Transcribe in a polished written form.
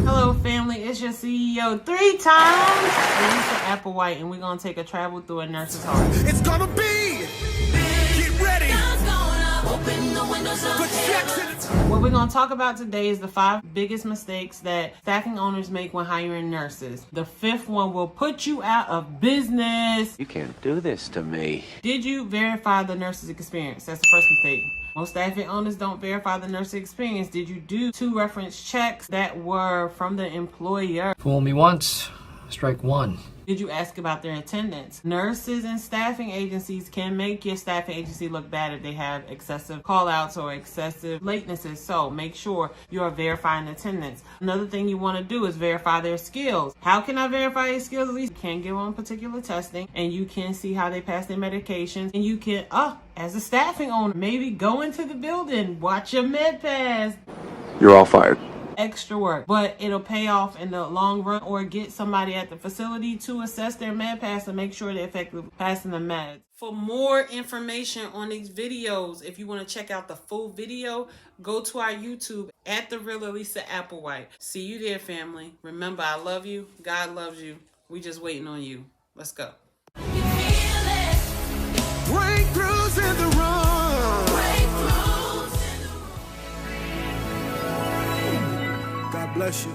Hello family, it's your CEO 3 times, Lisa Applewhite, and we're gonna take a travel through a nurse's heart. It's gonna be, get ready. What we're gonna talk about today is the 5 biggest mistakes that staffing owners make when hiring nurses. The 5th one will put you out of business. You can't do this to me. Did you verify the nurse's experience? That's the first mistake. Most staffing owners don't verify the nurse's experience. Did you do 2 reference checks that were from the employer? Fool me once, strike one. Did you ask about their attendance? Nurses and staffing agencies can make your staffing agency look bad if they have excessive call-outs or excessive latenesses. So make sure you are verifying attendance. Another thing you want to do is verify their skills. How can I verify your skills? At least you can give them particular testing and you can see how they pass their medications. And you can, as a staffing owner, maybe go into the building, watch your med pass. You're all fired. Extra work, but it'll pay off in the long run, or get somebody at the facility to assess their med pass and make sure they're effectively passing the meds. For more information on these videos, if you want to check out the full video, go to our YouTube at The Real Lisa Applewhite. See you there, family. Remember, I love you. God loves you. We just waiting on you. Let's go. Breakthroughs in the run. God bless you.